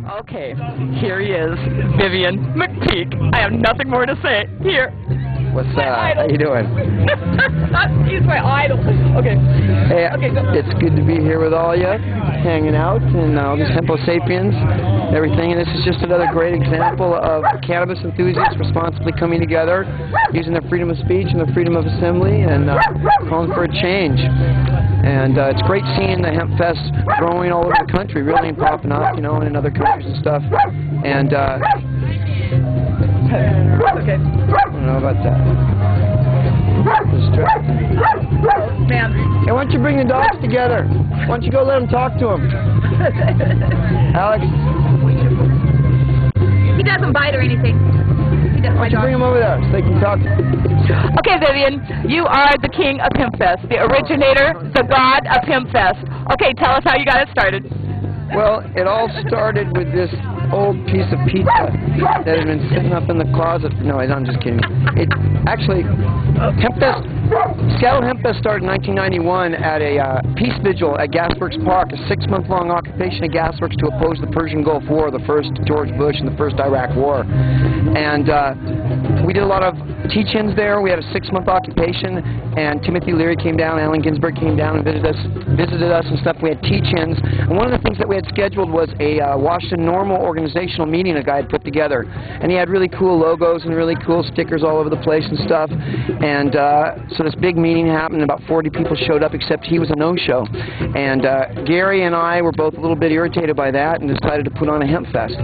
Okay, here he is, Vivian McPeak. I have nothing more to say. Here. What's up? How you doing? He's my idol. Okay. Hey, Okay, go. it's good to be here with all you, hanging out, and all these Hempo Sapiens, everything. And this is just another great example of cannabis enthusiasts responsibly coming together, using their freedom of speech and their freedom of assembly, and calling for a change. And it's great seeing the Hemp Fest growing all over the country, really, and popping up, you know, and in other countries and stuff. And Okay. I don't know about that. Man. Hey, why don't you bring the dogs together? Why don't you go let them talk to them? Alex, He doesn't bite or anything. He doesn't why don't you bring them over there so they can talk? Okay, Vivian, you are the king of Hemp Fest, the originator, the god of Hemp Fest. Okay, tell us how you got it started. Well, it all started with this old piece of pizza that had been sitting up in the closet. No, I'm just kidding. It actually, Seattle Hemp Fest started in 1991 at a peace vigil at Gasworks Park, a 6-month-long occupation of Gasworks to oppose the Persian Gulf War, the first George Bush and the first Iraq War. And we did a lot of teach-ins there. We had a 6-month occupation, and Timothy Leary came down, Allen Ginsberg came down and visited us and stuff. We had teach-ins, and one of the things that we had scheduled was a Washington Normal organizational meeting a guy had put together, and he had really cool logos and really cool stickers all over the place and stuff. And so this big meeting happened, and about 40 people showed up, except he was a no-show. And Gary and I were both a little bit irritated by that and decided to put on a Hemp Fest.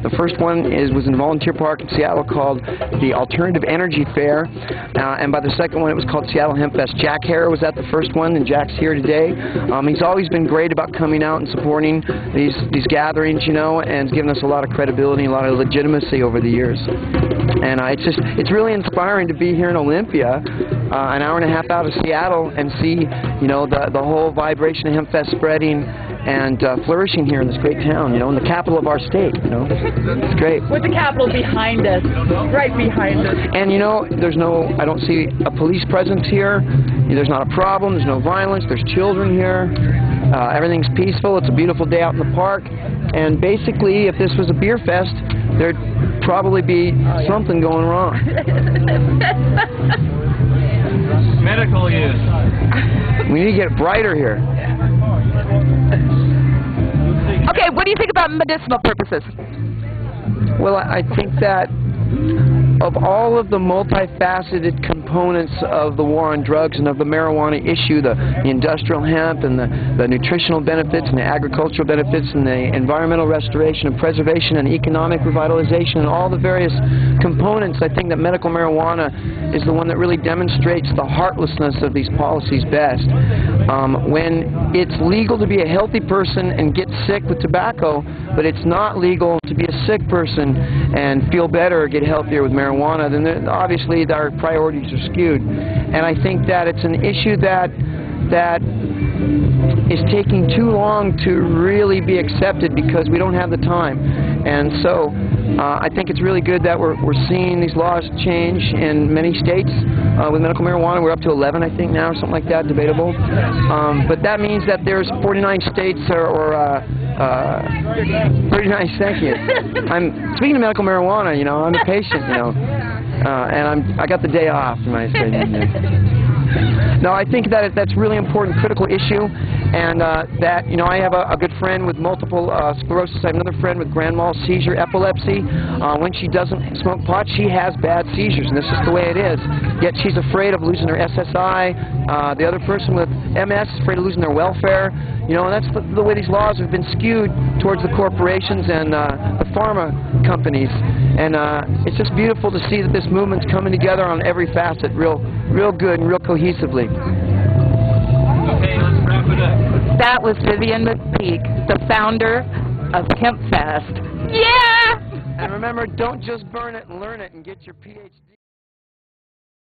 The first one was in Volunteer Park in Seattle called the Alternative Energy Fair, and by the second one it was called Seattle Hemp Fest. Jack Hare was at the first one, and Jack's here today. He's always been great about coming out and supporting these gatherings, you know, and given us a lot of credibility and a lot of legitimacy over the years. And it's really inspiring to be here in Olympia, an hour and a half out of Seattle, and see, you know, the whole vibration of Hemp Fest spreading and flourishing here in this great town, you know, in the capital of our state, you know. It's great. With the Capitol behind us, right behind us. And, you know, I don't see a police presence here. There's not a problem. There's no violence. There's children here. Everything's peaceful. It's a beautiful day out in the park. And basically, if this was a beer fest, there'd probably be something going wrong. Medical use. We need to get brighter here. Okay, what do you think about medicinal purposes? Well, I think that of all of the multifaceted components of the war on drugs and of the marijuana issue, the industrial hemp and the nutritional benefits and the agricultural benefits and the environmental restoration and preservation and economic revitalization and all the various components, I think that medical marijuana is the one that really demonstrates the heartlessness of these policies best. When it's legal to be a healthy person and get sick with tobacco, but it's not legal to be a sick person and feel better or get healthier with marijuana, then obviously our priorities are skewed. And I think that it's an issue that is taking too long to really be accepted because we don't have the time. And so I think it's really good that we're seeing these laws change in many states with medical marijuana. We're up to 11, I think, now, or something like that, debatable. But that means that there's 49 states or 39, thank you. I'm speaking of medical marijuana, you know, I'm a patient, you know, and I got the day off, you might say. No, I think that that's a really important, critical issue, and that, you know, I have a good friend with multiple sclerosis. I have another friend with grand mal seizure epilepsy. When she doesn't smoke pot, she has bad seizures, and this is the way it is. Yet she's afraid of losing her SSI. The other person with MS is afraid of losing their welfare. You know, and that's the way these laws have been skewed towards the corporations and the pharma companies. And it's just beautiful to see that this movement's coming together on every facet, real good and real cohesively. Okay, let's wrap it up. That was Vivian McPeak, the founder of Hemp Fest. Yeah! And remember, don't just burn it and learn it and get your PhD.